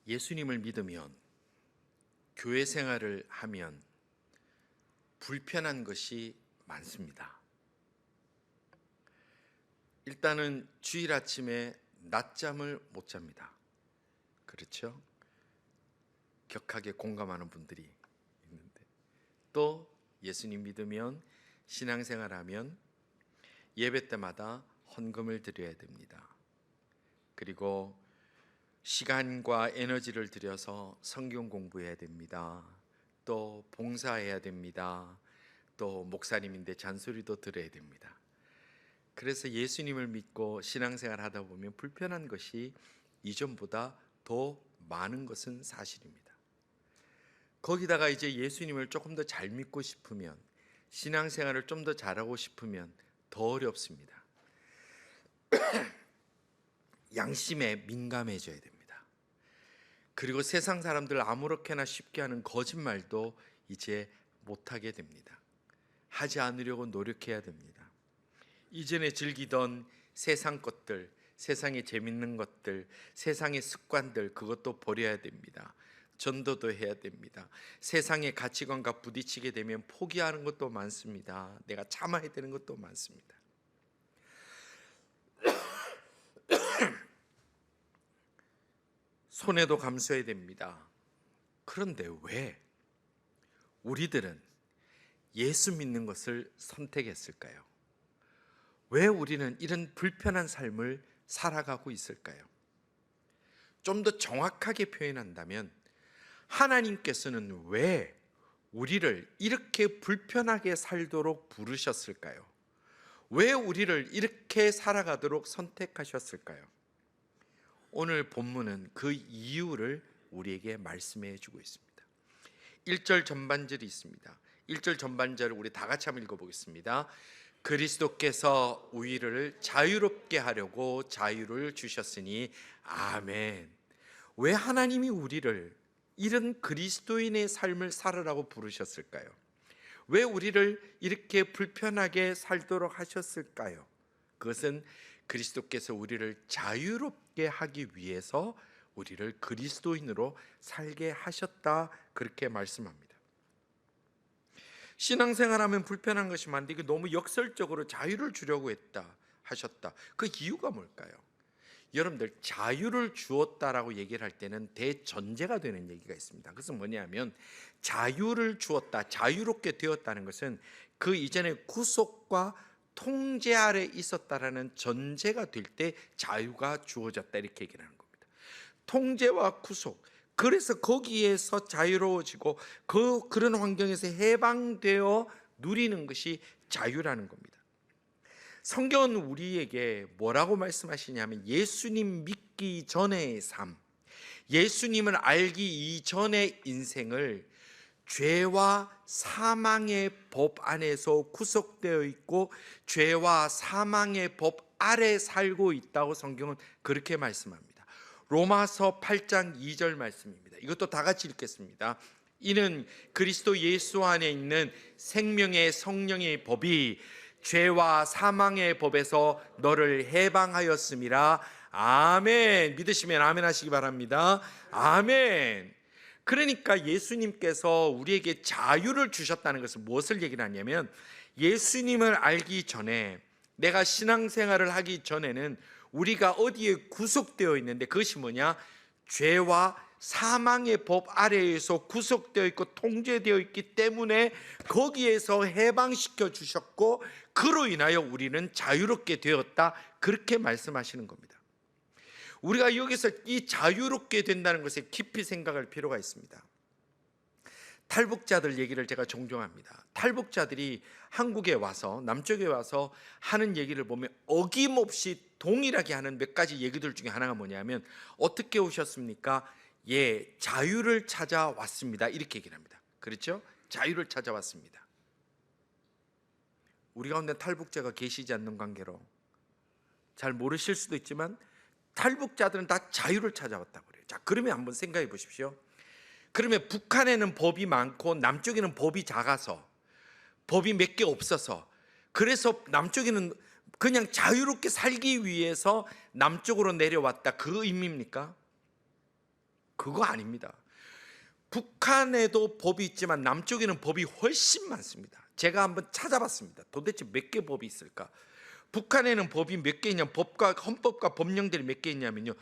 예수님을 믿으면, 교회 생활을 하면 불편한 것이 많습니다. 일단은 주일 아침에 낮잠을 못 잡니다. 그렇죠? 격하게 공감하는 분들이 있는데, 또 예수님 믿으면, 신앙생활하면 예배 때마다 헌금을 드려야 됩니다. 그리고 시간과 에너지를 들여서 성경 공부해야 됩니다. 또 봉사해야 됩니다. 또 목사님인데 잔소리도 들어야 됩니다. 그래서 예수님을 믿고 신앙생활 하다 보면 불편한 것이 이전보다 더 많은 것은 사실입니다. 거기다가 이제 예수님을 조금 더 잘 믿고 싶으면, 신앙생활을 좀 더 잘하고 싶으면 더 어렵습니다. 양심에 민감해져야 됩니다. 그리고 세상 사람들 아무렇게나 쉽게 하는 거짓말도 이제 못하게 됩니다. 하지 않으려고 노력해야 됩니다. 이전에 즐기던 세상 것들, 세상에 재밌는 것들, 세상의 습관들, 그것도 버려야 됩니다. 전도도 해야 됩니다. 세상의 가치관과 부딪히게 되면 포기하는 것도 많습니다. 내가 참아야 되는 것도 많습니다. 손해도 감수해야 됩니다. 그런데 왜 우리들은 예수 믿는 것을 선택했을까요? 왜 우리는 이런 불편한 삶을 살아가고 있을까요? 좀 더 정확하게 표현한다면, 하나님께서는 왜 우리를 이렇게 불편하게 살도록 부르셨을까요? 왜 우리를 이렇게 살아가도록 선택하셨을까요? 오늘 본문은 그 이유를 우리에게 말씀해 주고 있습니다. 1절 전반절이 있습니다. 1절 전반절을 우리 다 같이 한번 읽어보겠습니다. 그리스도께서 우리를 자유롭게 하려고 자유를 주셨으니 아멘. 왜 하나님이 우리를 이런 그리스도인의 삶을 살으라고 부르셨을까요? 왜 우리를 이렇게 불편하게 살도록 하셨을까요? 그것은 그리스도께서 우리를 자유롭게 하기 위해서 우리를 그리스도인으로 살게 하셨다, 그렇게 말씀합니다. 신앙생활하면 불편한 것이 많은데 이게 너무 역설적으로 자유를 주려고 하셨다. 그 이유가 뭘까요? 여러분들, 자유를 주었다라고 얘기를 할 때는 대전제가 되는 얘기가 있습니다. 그것은 뭐냐면, 자유를 주었다, 자유롭게 되었다는 것은 그 이전에 구속과 통제 아래 있었다라는 전제가 될 때 자유가 주어졌다, 이렇게 얘기를 하는 겁니다. 통제와 구속, 그래서 거기에서 자유로워지고 그런 환경에서 해방되어 누리는 것이 자유라는 겁니다. 성경은 우리에게 뭐라고 말씀하시냐면, 예수님 믿기 전의 삶, 예수님을 알기 이전의 인생을 죄와 사망의 법 안에서 구속되어 있고 죄와 사망의 법 아래 살고 있다고 성경은 그렇게 말씀합니다. 로마서 8장 2절 말씀입니다. 이것도 다 같이 읽겠습니다. 이는 그리스도 예수 안에 있는 생명의 성령의 법이 죄와 사망의 법에서 너를 해방하였음이라. 아멘. 믿으시면 아멘 하시기 바랍니다. 아멘. 그러니까 예수님께서 우리에게 자유를 주셨다는 것은 무엇을 얘기를 하냐면, 예수님을 알기 전에, 내가 신앙생활을 하기 전에는 우리가 어디에 구속되어 있는데, 그것이 뭐냐? 죄와 사망의 법 아래에서 구속되어 있고 통제되어 있기 때문에 거기에서 해방시켜 주셨고, 그로 인하여 우리는 자유롭게 되었다, 그렇게 말씀하시는 겁니다. 우리가 여기서 이 자유롭게 된다는 것에 깊이 생각할 필요가 있습니다. 탈북자들 얘기를 제가 종종 합니다. 탈북자들이 한국에 와서, 남쪽에 와서 하는 얘기를 보면 어김없이 동일하게 하는 몇 가지 얘기들 중에 하나가 뭐냐면, 어떻게 오셨습니까? 예, 자유를 찾아왔습니다, 이렇게 얘기를 합니다. 그렇죠? 자유를 찾아왔습니다. 우리 가운데 탈북자가 계시지 않는 관계로 잘 모르실 수도 있지만, 탈북자들은 다 자유를 찾아왔다고 그래요. 자, 그러면 한번 생각해 보십시오. 그러면 북한에는 법이 많고 남쪽에는 법이 작아서, 법이 몇 개 없어서, 그래서 남쪽에는 그냥 자유롭게 살기 위해서 남쪽으로 내려왔다, 그 의미입니까? 그거 아닙니다. 북한에도 법이 있지만 남쪽에는 법이 훨씬 많습니다. 제가 한번 찾아봤습니다. 도대체 몇 개 법이 있을까? 북한에는 법이 몇 개 있냐면, 법과 헌법과 법령들이 몇 개 있냐면요,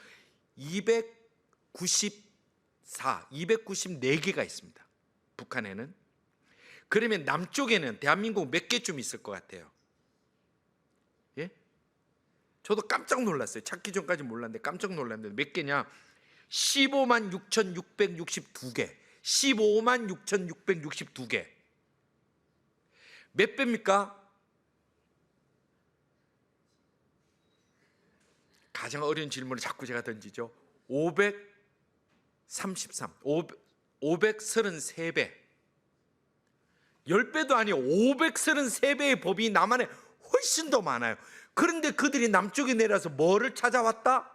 294개가 있습니다. 북한에는. 그러면 남쪽에는 대한민국 몇 개쯤 있을 것 같아요? 예? 저도 깜짝 놀랐어요. 찾기 전까지 몰랐는데 깜짝 놀랐는데 몇 개냐? 15만 6,662개. 15만 6,662개. 몇 배입니까? 가장 어려운 질문을 자꾸 제가 던지죠. 533배. 10배도 아니에요. 533배의 법이 남한에 훨씬 더 많아요. 그런데 그들이 남쪽에 내려서 뭐를 찾아왔다?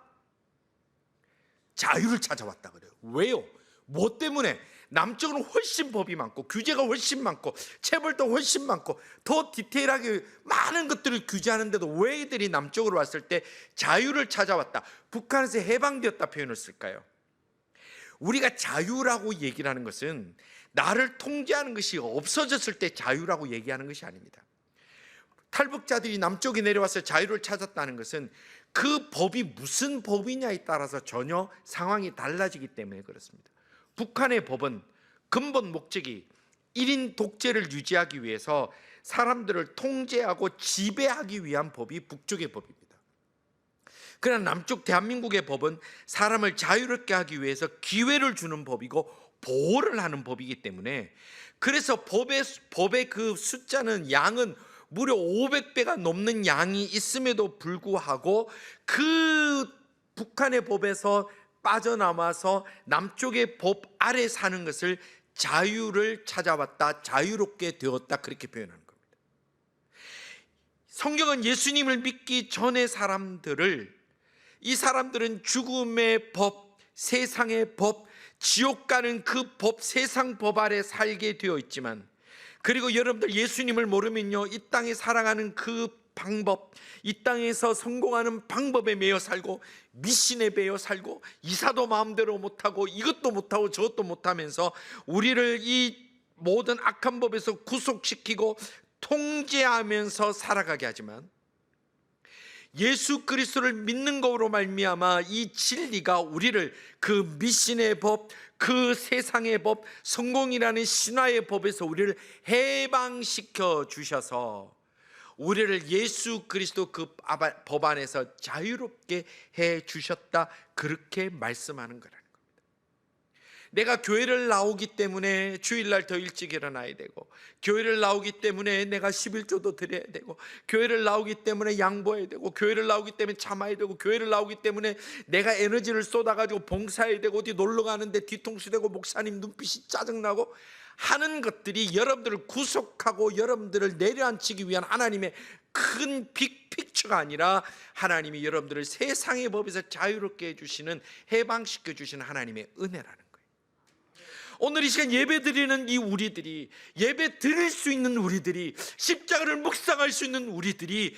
자유를 찾아왔다 그래요. 왜요? 뭐 때문에? 남쪽은 훨씬 법이 많고 규제가 훨씬 많고 체벌도 훨씬 많고 더 디테일하게 많은 것들을 규제하는데도 왜 이들이 남쪽으로 왔을 때 자유를 찾아왔다, 북한에서 해방되었다 표현을 쓸까요? 우리가 자유라고 얘기를 하는 것은 나를 통제하는 것이 없어졌을 때 자유라고 얘기하는 것이 아닙니다. 탈북자들이 남쪽에 내려와서 자유를 찾았다는 것은 그 법이 무슨 법이냐에 따라서 전혀 상황이 달라지기 때문에 그렇습니다. 북한의 법은 근본 목적이 1인 독재를 유지하기 위해서 사람들을 통제하고 지배하기 위한 법이 북쪽의 법입니다. 그러나 남쪽 대한민국의 법은 사람을 자유롭게 하기 위해서 기회를 주는 법이고 보호를 하는 법이기 때문에, 그래서 법의 그 숫자는, 양은 무려 500배가 넘는 양이 있음에도 불구하고 그 북한의 법에서 빠져나와서 남쪽의 법 아래 사는 것을 자유를 찾아왔다, 자유롭게 되었다, 그렇게 표현하는 겁니다. 성경은 예수님을 믿기 전의 사람들을, 이 사람들은 죽음의 법, 세상의 법, 지옥 가는 그 법, 세상 법 아래 살게 되어 있지만, 그리고 여러분들 예수님을 모르면요, 이 땅에 살아가는 그 방법, 이 땅에서 성공하는 방법에 매여 살고 미신에 매여 살고 이사도 마음대로 못하고 이것도 못하고 저것도 못하면서 우리를 이 모든 악한 법에서 구속시키고 통제하면서 살아가게 하지만, 예수 그리스도를 믿는 것으로 말미암아 이 진리가 우리를 그 미신의 법, 그 세상의 법, 성공이라는 신화의 법에서 우리를 해방시켜 주셔서 우리를 예수 그리스도 그 법 안에서 자유롭게 해 주셨다, 그렇게 말씀하는 거라는 겁니다. 내가 교회를 나오기 때문에 주일날 더 일찍 일어나야 되고, 교회를 나오기 때문에 내가 11조도 드려야 되고, 교회를 나오기 때문에 양보해야 되고, 교회를 나오기 때문에 참아야 되고, 교회를 나오기 때문에 내가 에너지를 쏟아가지고 봉사해야 되고, 어디 놀러 가는데 뒤통수 대고 목사님 눈빛이 짜증나고 하는 것들이 여러분들을 구속하고 여러분들을 내려앉히기 위한 하나님의 큰 빅픽처가 아니라, 하나님이 여러분들을 세상의 법에서 자유롭게 해주시는, 해방시켜 주시는 하나님의 은혜라는 거예요. 오늘 이 시간 예배 드리는 이 우리들이, 예배 드릴 수 있는 우리들이, 십자가를 묵상할 수 있는 우리들이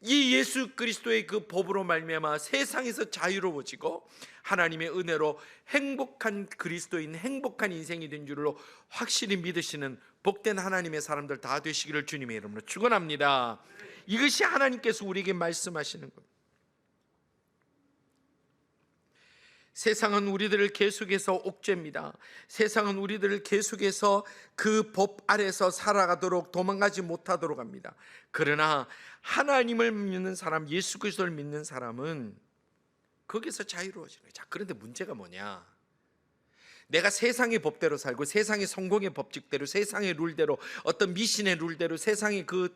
이 예수 그리스도의 그 법으로 말미암아 세상에서 자유로워지고 하나님의 은혜로 행복한 그리스도인, 행복한 인생이 된 줄로 확실히 믿으시는 복된 하나님의 사람들 다 되시기를 주님의 이름으로 축원합니다. 이것이 하나님께서 우리에게 말씀하시는 겁니다. 세상은 우리들을 계속해서 옥죄입니다. 세상은 우리들을 계속해서 그 법 아래서 살아가도록, 도망가지 못하도록 합니다. 그러나 하나님을 믿는 사람, 예수 그리스도를 믿는 사람은 거기서 자유로워지는 거예요. 자, 그런데 문제가 뭐냐? 내가 세상의 법대로 살고, 세상의 성공의 법칙대로, 세상의 룰대로, 어떤 미신의 룰대로 세상의 그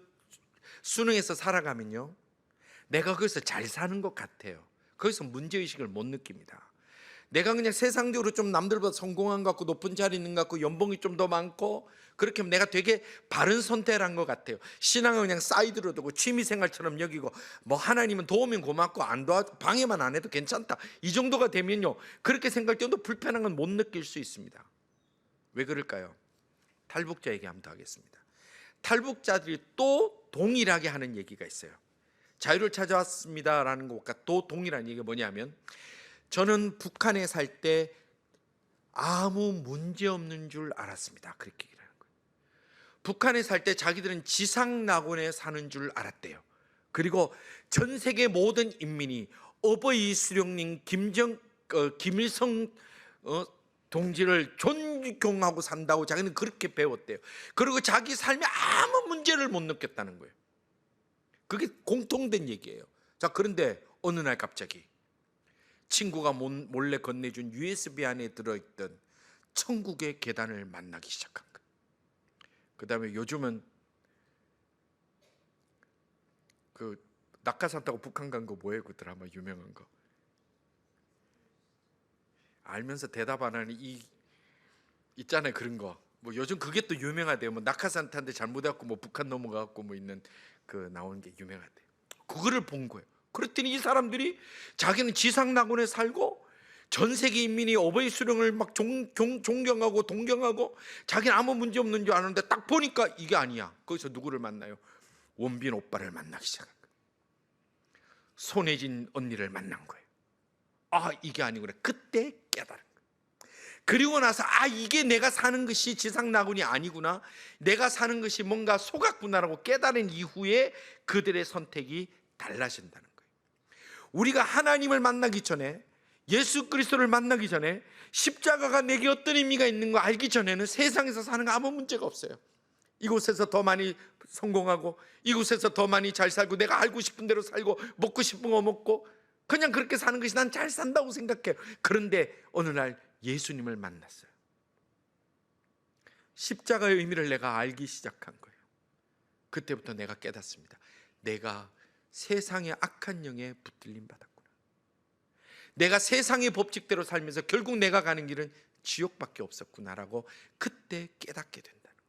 수능에서 살아가면요, 내가 거기서 잘 사는 것 같아요. 거기서 문제의식을 못 느낍니다. 내가 그냥 세상적으로 좀 남들보다 성공한 것 같고, 높은 자리에 있는 것 같고, 연봉이 좀 더 많고, 그렇게 하면 내가 되게 바른 선택을 한 것 같아요. 신앙은 그냥 사이드로 두고 취미생활처럼 여기고, 뭐 하나님은 도우면 고맙고 안 도와도 방해만 안 해도 괜찮다, 이 정도가 되면요, 그렇게 생각할 때도 불편한 건 못 느낄 수 있습니다. 왜 그럴까요? 탈북자 얘기 한번 더 하겠습니다. 탈북자들이 또 동일하게 하는 얘기가 있어요. 자유를 찾아왔습니다라는 것과 또 동일한 얘기가 뭐냐면, 저는 북한에 살 때 아무 문제 없는 줄 알았습니다. 그렇게 얘기를 하는 거예요. 북한에 살 때 자기들은 지상낙원에 사는 줄 알았대요. 그리고 전 세계 모든 인민이 어버이 수령님 김일성 동지를 존경하고 산다고 자기는 그렇게 배웠대요. 그리고 자기 삶에 아무 문제를 못 느꼈다는 거예요. 그게 공통된 얘기예요. 자, 그런데 어느 날 갑자기 친구가 몰래 건네준 USB 안에 들어있던 천국의 계단을 만나기 시작한 거예요. 그 다음에 요즘은 그 낙하산 타고 북한 간 거 뭐예요? 그 드라마 유명한 거 알면서 대답 안 하는 이 있잖아요. 그런 거 뭐 요즘 그게 또 유명하대요. 뭐 낙하산 탄데 잘못해갖고 뭐 북한 넘어가갖고 뭐 있는 그 나오는 게 유명하대요. 그거를 본 거예요. 그랬더니 이 사람들이 자기는 지상낙원에 살고 전 세계 인민이 어버이 수령을 막 존경하고 동경하고 자기는 아무 문제 없는 줄 아는데 딱 보니까 이게 아니야. 거기서 누구를 만나요? 원빈 오빠를 만나기 시작한 거예요. 손혜진 언니를 만난 거예요. 아, 이게 아니구나. 그때 깨달은 거예요. 그리고 나서 이게 내가 사는 것이 지상낙원이 아니구나, 내가 사는 것이 뭔가 속았구나라고 깨달은 이후에 그들의 선택이 달라진다는 거예요. 우리가 하나님을 만나기 전에, 예수 그리스도를 만나기 전에, 십자가가 내게 어떤 의미가 있는 거 알기 전에는 세상에서 사는 거 아무 문제가 없어요. 이곳에서 더 많이 성공하고, 이곳에서 더 많이 잘 살고, 내가 알고 싶은 대로 살고, 먹고 싶은 거 먹고, 그냥 그렇게 사는 것이 난 잘 산다고 생각해요. 그런데 어느 날 예수님을 만났어요. 십자가의 의미를 내가 알기 시작한 거예요. 그때부터 내가 깨닫습니다. 내가 세상의 악한 영에 붙들림 받았구나. 내가 세상의 법칙대로 살면서 결국 내가 가는 길은 지옥밖에 없었구나라고 그때 깨닫게 된다는 거예요.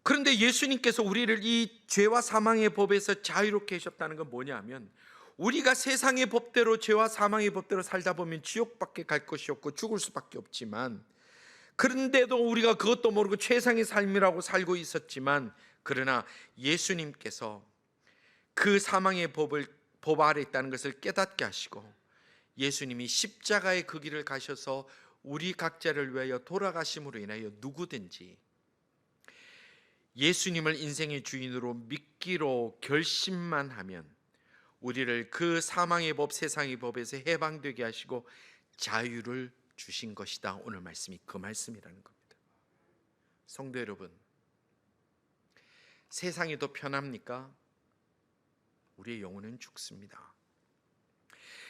그런데 예수님께서 우리를 이 죄와 사망의 법에서 자유롭게 하셨다는 건 뭐냐면, 우리가 세상의 법대로, 죄와 사망의 법대로 살다 보면 지옥밖에 갈 것이 없고 죽을 수밖에 없지만, 그런데도 우리가 그것도 모르고 최상의 삶이라고 살고 있었지만, 그러나 예수님께서 그 사망의 법 아래 있다는 것을 깨닫게 하시고, 예수님이 십자가의 그 길을 가셔서 우리 각자를 위하여 돌아가심으로 인하여 누구든지 예수님을 인생의 주인으로 믿기로 결심만 하면 우리를 그 사망의 법, 세상의 법에서 해방되게 하시고 자유를 주신 것이다. 오늘 말씀이 그 말씀이라는 겁니다. 성도 여러분, 세상이 더 편합니까? 우리의 영혼은 죽습니다.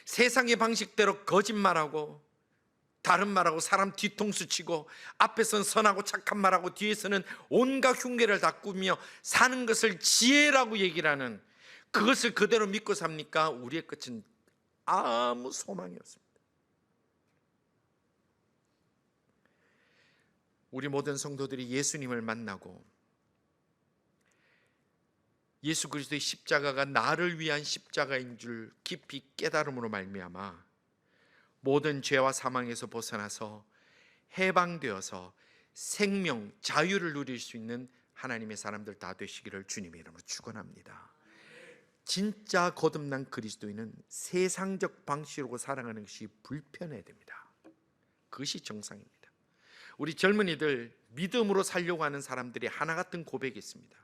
세상의 방식대로 거짓말하고 다른 말하고 사람 뒤통수 치고 앞에서는 선하고 착한 말하고 뒤에서는 온갖 흉계를 다 꾸며 사는 것을 지혜라고 얘기를 하는, 그것을 그대로 믿고 삽니까? 우리의 끝은 아무 소망이 없습니다. 우리 모든 성도들이 예수님을 만나고 예수 그리스도의 십자가가 나를 위한 십자가인 줄 깊이 깨달음으로 말미암아 모든 죄와 사망에서 벗어나서 해방되어서 생명, 자유를 누릴 수 있는 하나님의 사람들 다 되시기를 주님의 이름으로 축원합니다. 진짜 거듭난 그리스도인은 세상적 방식으로 살아가는 것이 불편해야 됩니다. 그것이 정상입니다. 우리 젊은이들 믿음으로 살려고 하는 사람들이 하나 같은 고백이 있습니다.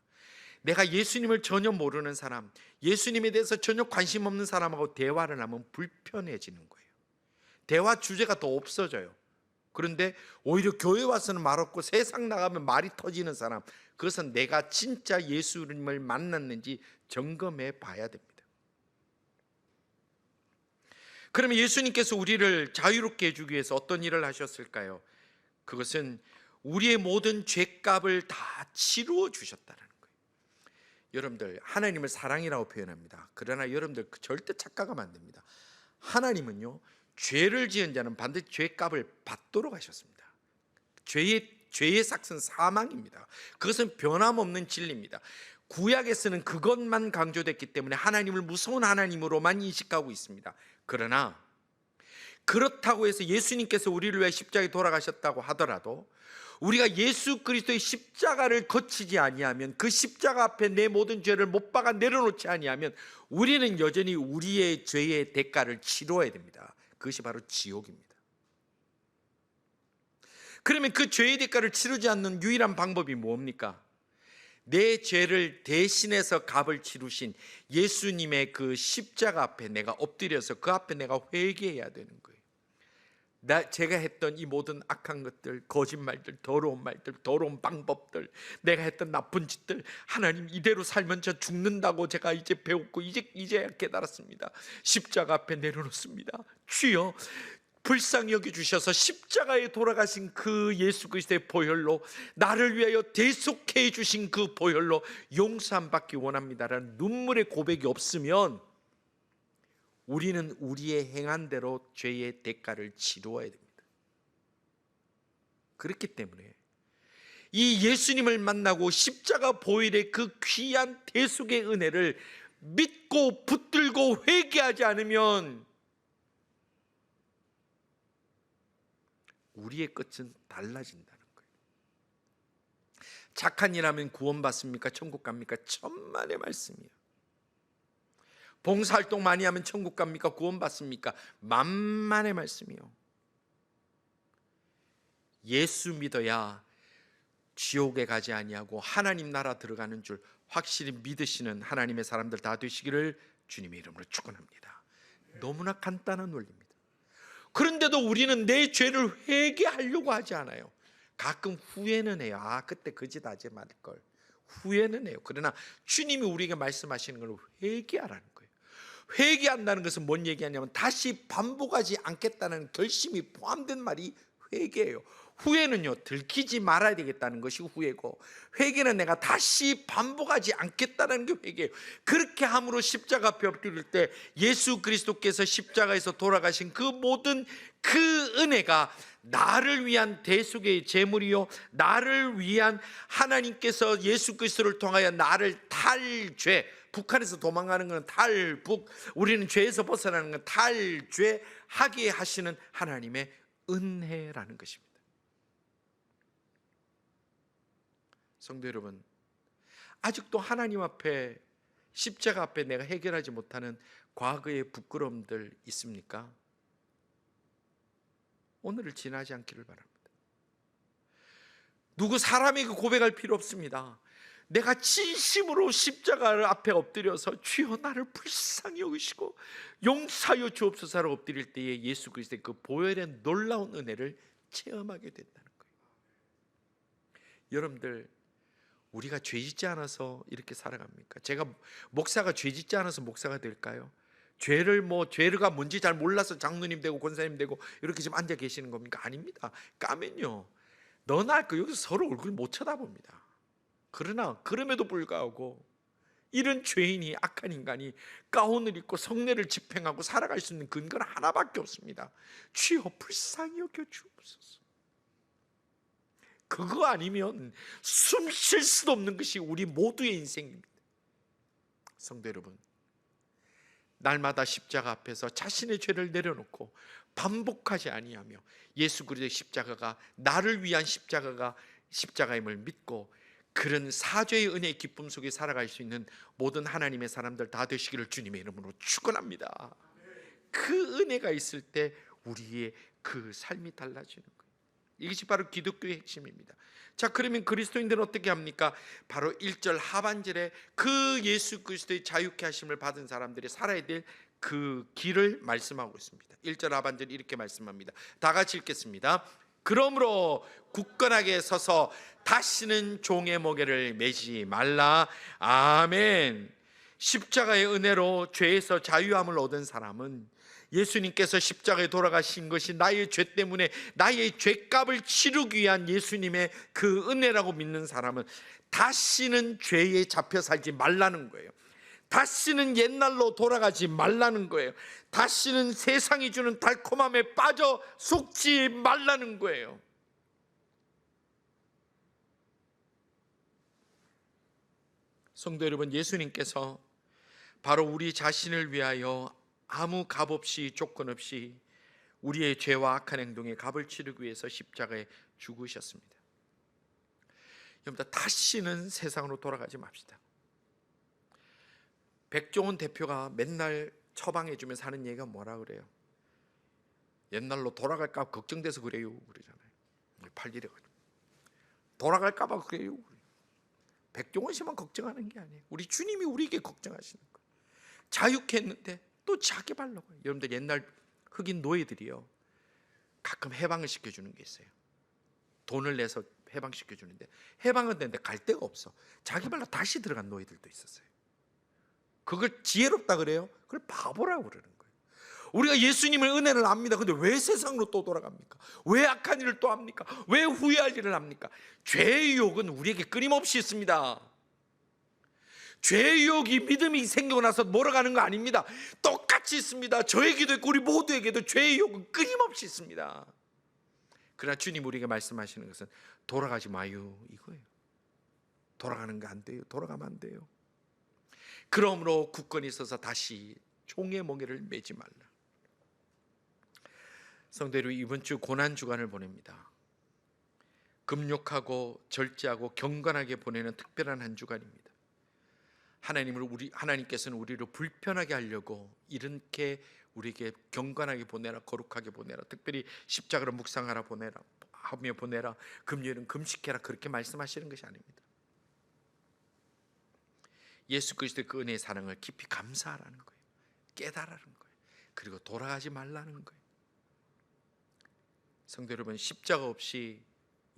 내가 예수님을 전혀 모르는 사람, 예수님에 대해서 전혀 관심 없는 사람하고 대화를 하면 불편해지는 거예요. 대화 주제가 더 없어져요. 그런데 오히려 교회 와서는 말 없고 세상 나가면 말이 터지는 사람, 그것은 내가 진짜 예수님을 만났는지 점검해 봐야 됩니다. 그러면 예수님께서 우리를 자유롭게 해주기 위해서 어떤 일을 하셨을까요? 그것은 우리의 모든 죄값을 다 치루어 주셨다는 거예요. 여러분들, 하나님을 사랑이라고 표현합니다. 그러나 여러분들 절대 착각하면 안 됩니다. 하나님은요, 죄를 지은 자는 반드시 죄값을 받도록 하셨습니다. 죄의 삭은 사망입니다. 그것은 변함없는 진리입니다. 구약에서는 그것만 강조됐기 때문에 하나님을 무서운 하나님으로만 인식하고 있습니다. 그러나 그렇다고 해서 예수님께서 우리를 위해 십자가에 돌아가셨다고 하더라도 우리가 예수 그리스도의 십자가를 거치지 아니하면, 그 십자가 앞에 내 모든 죄를 못 박아 내려놓지 아니하면 우리는 여전히 우리의 죄의 대가를 치러야 됩니다. 그것이 바로 지옥입니다. 그러면 그 죄의 대가를 치르지 않는 유일한 방법이 뭡니까? 내 죄를 대신해서 값을 치르신 예수님의 그 십자가 앞에 내가 엎드려서 그 앞에 내가 회개해야 되는 거예요. 제가 했던 이 모든 악한 것들, 거짓말들, 더러운 말들, 더러운 방법들, 내가 했던 나쁜 짓들, 하나님 이대로 살면 저 죽는다고 제가 이제 배웠고 이제 깨달았습니다. 십자가 앞에 내려놓습니다. 주여, 불쌍히 여겨주셔서 십자가에 돌아가신 그 예수 그리스도의 보혈로 나를 위하여 대속해 주신 그 보혈로 용서함 받기 원합니다라는 눈물의 고백이 없으면 우리는 우리의 행한 대로 죄의 대가를 치루어야 됩니다. 그렇기 때문에 이 예수님을 만나고 십자가 보혈의 그 귀한 대속의 은혜를 믿고 붙들고 회개하지 않으면 우리의 끝은 달라진다는 거예요. 착한 일 하면 구원받습니까? 천국 갑니까? 천만의 말씀이에요. 봉사활동 많이 하면 천국 갑니까? 구원받습니까? 만만의 말씀이요. 예수 믿어야 지옥에 가지 아니하고 하나님 나라 들어가는 줄 확실히 믿으시는 하나님의 사람들 다 되시기를 주님의 이름으로 축원합니다. 너무나 간단한 원리입니다. 그런데도 우리는 내 죄를 회개하려고 하지 않아요. 가끔 후회는 해요. 그때 그 짓 하지 말걸. 후회는 해요. 그러나 주님이 우리에게 말씀하시는 걸 회개하라는 거예요. 회개한다는 것은 뭔 얘기하냐면 다시 반복하지 않겠다는 결심이 포함된 말이 회개예요. 후회는요, 들키지 말아야 되겠다는 것이 후회고, 회개는 내가 다시 반복하지 않겠다는 게 회개예요. 그렇게 함으로 십자가 앞에 엎드릴 때 예수 그리스도께서 십자가에서 돌아가신 그 모든 그 은혜가 나를 위한 대속의 제물이요, 나를 위한 하나님께서 예수 그리스도를 통하여 나를 탈죄, 북한에서 도망가는 것은 탈북, 우리는 죄에서 벗어나는 건 탈죄하게 하시는 하나님의 은혜라는 것입니다. 성도 여러분, 아직도 하나님 앞에, 십자가 앞에 내가 해결하지 못하는 과거의 부끄러움들 있습니까? 오늘을 지나지 않기를 바랍니다. 누구 사람에게 고백할 필요 없습니다. 내가 진심으로 십자가 앞에 엎드려서 주여 나를 불쌍히 여기시고 용서하여 주옵소서로 엎드릴 때에 예수 그리스도의 그 보혈의 놀라운 은혜를 체험하게 된다는 거예요. 여러분들, 우리가 죄 짓지 않아서 이렇게 살아갑니까? 제가 목사가 죄 짓지 않아서 목사가 될까요? 죄가 뭔지 잘 몰라서 장로님 되고 권사님 되고 이렇게 지금 앉아 계시는 겁니까? 아닙니다. 까면요, 너나 할 거 여기서 서로 얼굴 못 쳐다봅니다. 그러나 그럼에도 불구하고 이런 죄인이, 악한 인간이 가운을 입고 성례를 집행하고 살아갈 수 있는 근거는 하나밖에 없습니다. 주여 불쌍히 여겨 주옵소서. 그거 아니면 숨 쉴 수도 없는 것이 우리 모두의 인생입니다. 성도 여러분, 날마다 십자가 앞에서 자신의 죄를 내려놓고 반복하지 아니하며 예수 그리스도의 십자가가 나를 위한 십자가임을 믿고 그런 사죄의 은혜의 기쁨 속에 살아갈 수 있는 모든 하나님의 사람들 다 되시기를 주님의 이름으로 축원합니다. 그 은혜가 있을 때 우리의 그 삶이 달라지는 거예요. 이것이 바로 기독교의 핵심입니다. 자, 그러면 그리스도인들은 어떻게 합니까? 바로 1절 하반절에 그 예수 그리스도의 자유케 하심을 받은 사람들이 살아야 될 그 길을 말씀하고 있습니다. 1절 하반절이 이렇게 말씀합니다. 다 같이 읽겠습니다. 그러므로 굳건하게 서서 다시는 종의 멍에를 매지 말라. 아멘. 십자가의 은혜로 죄에서 자유함을 얻은 사람은, 예수님께서 십자가에 돌아가신 것이 나의 죄 때문에 나의 죄값을 치르기 위한 예수님의 그 은혜라고 믿는 사람은 다시는 죄에 잡혀 살지 말라는 거예요. 다시는 옛날로 돌아가지 말라는 거예요. 다시는 세상이 주는 달콤함에 빠져 속지 말라는 거예요. 성도 여러분, 예수님께서 바로 우리 자신을 위하여 아무 값 없이, 조건 없이 우리의 죄와 악한 행동에 값을 치르기 위해서 십자가에 죽으셨습니다. 여러분들 다시는 세상으로 돌아가지 맙시다. 백종원 대표가 맨날 처방해주면서 하는 얘기가 뭐라 그래요? 옛날로 돌아갈까 걱정돼서 그래요 그러잖아요. 팔리래가지고 돌아갈까 봐 그래요. 백종원 씨만 걱정하는 게 아니에요. 우리 주님이 우리에게 걱정하시는 거예요. 자유케 또 자기 발로 가요. 여러분들 옛날 흑인 노예들이요, 가끔 해방을 시켜주는 게 있어요. 돈을 내서 해방시켜주는데 해방은 되는데 갈 데가 없어. 자기 발로 다시 들어간 노예들도 있었어요. 그걸 지혜롭다 그래요? 그걸 바보라고 그러는 거예요. 우리가 예수님의 은혜를 압니다. 근데 왜 세상으로 또 돌아갑니까? 왜 악한 일을 또 합니까? 왜 후회할 일을 합니까? 죄의 유혹은 우리에게 끊임없이 있습니다. 죄의 유혹이 믿음이 생기고 나서 몰아가는 거 아닙니다. 똑같이 있습니다. 저에게도 있고 우리 모두에게도 죄의 유혹은 끊임없이 있습니다. 그러나 주님 우리에게 말씀하시는 것은 돌아가지 마요 이거예요. 돌아가는 거 안 돼요. 돌아가면 안 돼요. 그러므로 굳건히 서서 다시 종의 멍에를 매지 말라. 성도들, 이번 주 고난 주간을 보냅니다. 금욕하고 절제하고 경건하게 보내는 특별한 한 주간입니다. 하나님께서는 우리를 불편하게 하려고 이렇게 우리에게 경건하게 보내라, 거룩하게 보내라, 특별히 십자가로 묵상하라 하며 보내라, 금요일은 금식해라, 그렇게 말씀하시는 것이 아닙니다. 예수 그리스도의 그 은혜의 사랑을 깊이 감사하라는 거예요. 깨달으라는 거예요. 그리고 돌아가지 말라는 거예요. 성도 여러분, 십자가 없이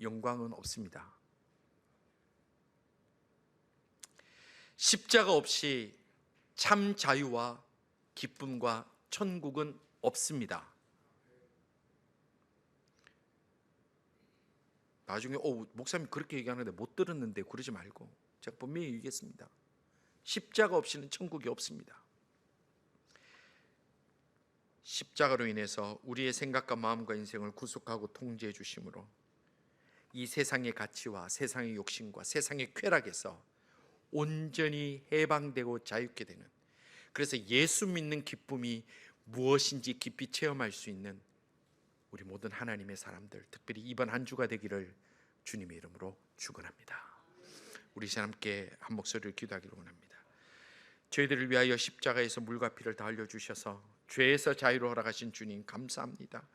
영광은 없습니다. 십자가 없이 참 자유와 기쁨과 천국은 없습니다. 나중에 목사님 그렇게 얘기하는데 못 들었는데 그러지 말고 제가 분명히 얘기했습니다. 십자가 없이는 천국이 없습니다. 십자가로 인해서 우리의 생각과 마음과 인생을 구속하고 통제해 주심으로 이 세상의 가치와 세상의 욕심과 세상의 쾌락에서 온전히 해방되고 자유케 되는, 그래서 예수 믿는 기쁨이 무엇인지 깊이 체험할 수 있는 우리 모든 하나님의 사람들, 특별히 이번 한 주가 되기를 주님의 이름으로 축원합니다. 우리 시간 함께 한 목소리를 기도하기를 원합니다. 저희들을 위하여 십자가에서 물과 피를 다 흘려주셔서 죄에서 자유로워 가신 주님 감사합니다.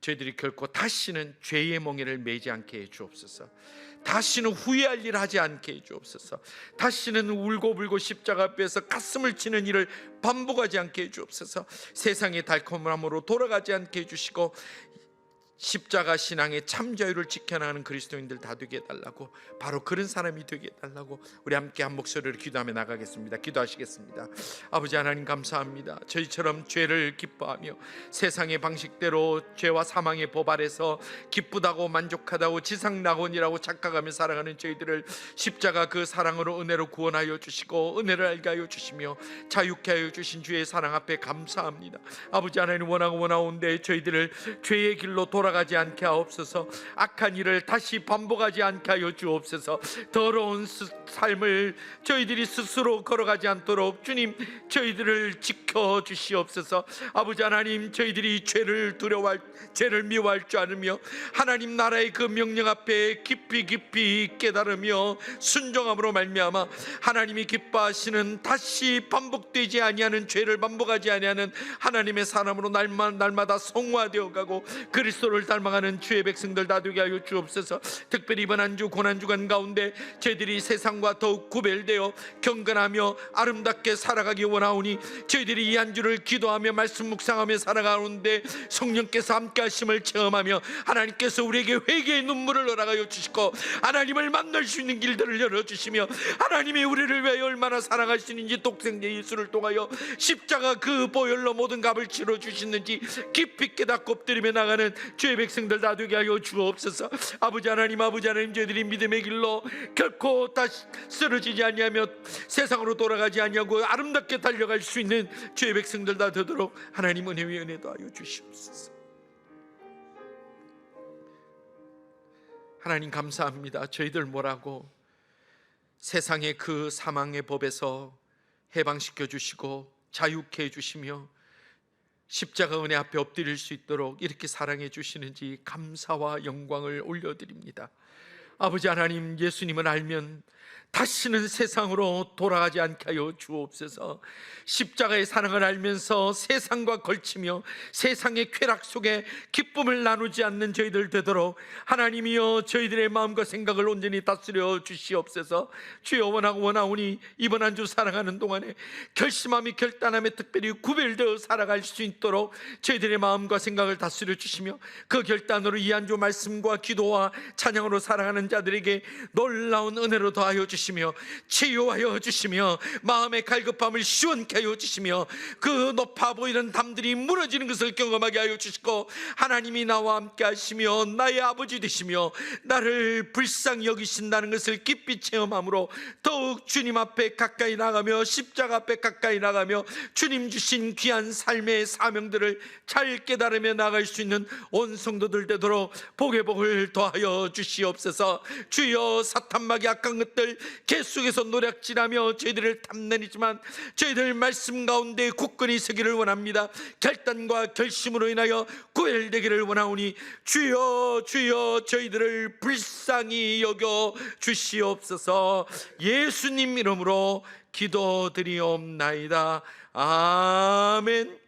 저희들이 결코 다시는 죄의 멍에를 매지 않게 해 주옵소서. 다시는 후회할 일 하지 않게 해 주옵소서. 다시는 울고불고 십자가 앞에서 가슴을 치는 일을 반복하지 않게 해 주옵소서. 세상의 달콤함으로 돌아가지 않게 해 주시고 십자가 신앙의 참 자유를 지켜나가는 그리스도인들 다 되게 해달라고, 바로 그런 사람이 되게 해달라고 우리 함께 한 목소리로 기도하며 나가겠습니다. 기도하시겠습니다. 아버지 하나님 감사합니다. 저희처럼 죄를 기뻐하며 세상의 방식대로 죄와 사망의 법 아래서 기쁘다고 만족하다고 지상낙원이라고 착각하며 살아가는 저희들을 십자가 그 사랑으로 은혜로 구원하여 주시고 은혜를 알게 하여 주시며 자유케 하여 주신 주의 사랑 앞에 감사합니다. 아버지 하나님 원하오는데 저희들을 죄의 길로 돌아가지 않게 하옵소서. 악한 일을 다시 반복하지 않게 하여 주옵소서. 더러운 삶을 저희들이 스스로 걸어가지 않도록 주님 저희들을 지켜주시옵소서. 아버지 하나님, 저희들이 죄를 두려워할, 죄를 미워할 줄 아느며 하나님 나라의 그 명령 앞에 깊이 깨달으며 순종함으로 말미암아 하나님이 기뻐하시는, 다시 반복되지 아니하는, 죄를 반복하지 아니하는 하나님의 사람으로 날마다 성화되어 가고 그리스도를 닮아가는 주의 백성들 다 되게 하여 주옵소서. 특별히 이번 한 주 고난주간 가운데 저희들이 세상과 더욱 구별되어 경건하며 아름답게 살아가기 원하오니 저희들이 이 한 주를 기도하며 말씀 묵상하며 살아가는데 성령께서 함께 하심을 체험하며 하나님께서 우리에게 회개의 눈물을 허락하여 주시고 하나님을 만날 수 있는 길들을 열어주시며 하나님이 우리를 위하여 얼마나 사랑하시는지 독생자 예수를 통하여 십자가 그 보혈로 모든 값을 치러주시는지 깊이 깨닫고 엎드리며 나가는 주의 백성들 다 되게 하여 주옵소서. 아버지 하나님 저희들이 믿음의 길로 결코 다시 쓰러지지 아니하며 세상으로 돌아가지 아니하고 아름답게 달려갈 수 있는 주의 백성들 다 되도록 하나님 은혜 위에 은혜도 하여 주시옵소서. 하나님 감사합니다. 저희들 뭐라고 세상의 그 사망의 법에서 해방시켜 주시고 자유케 해주시며 십자가 은혜 앞에 엎드릴 수 있도록 이렇게 사랑해 주시는지 감사와 영광을 올려드립니다. 아버지 하나님, 예수님을 알면 다시는 세상으로 돌아가지 않게 하여 주옵소서. 십자가의 사랑을 알면서 세상과 걸치며 세상의 쾌락 속에 기쁨을 나누지 않는 저희들 되도록 하나님이여 저희들의 마음과 생각을 온전히 다스려 주시옵소서. 주여, 원하오니 이번 한 주 살아가는 동안에 결심함이 결단함에 특별히 구별되어 살아갈 수 있도록 저희들의 마음과 생각을 다스려 주시며, 그 결단으로 이 한 주 말씀과 기도와 찬양으로 살아가는 자들에게 놀라운 은혜로 더하여 주시며 치유하여 주시며 마음의 갈급함을 시원케 하여 주시며 그 높아 보이는 담들이 무너지는 것을 경험하게 하여 주시고, 하나님이 나와 함께 하시며 나의 아버지 되시며 나를 불쌍히 여기신다는 것을 깊이 체험함으로 더욱 주님 앞에 가까이 나가며 십자가 앞에 가까이 나가며 주님 주신 귀한 삶의 사명들을 잘 깨달으며 나갈 수 있는 온 성도들 되도록 복의 복을 더하여 주시옵소서. 주여, 사탄막이 악한 것들 계속해서 노략질하며 저희들을 탐내지만 저희들 말씀 가운데 굳건히 서기를 원합니다. 결단과 결심으로 인하여 구별되기를 원하오니 주여, 주여 저희들을 불쌍히 여겨 주시옵소서. 예수님 이름으로 기도드리옵나이다. 아멘.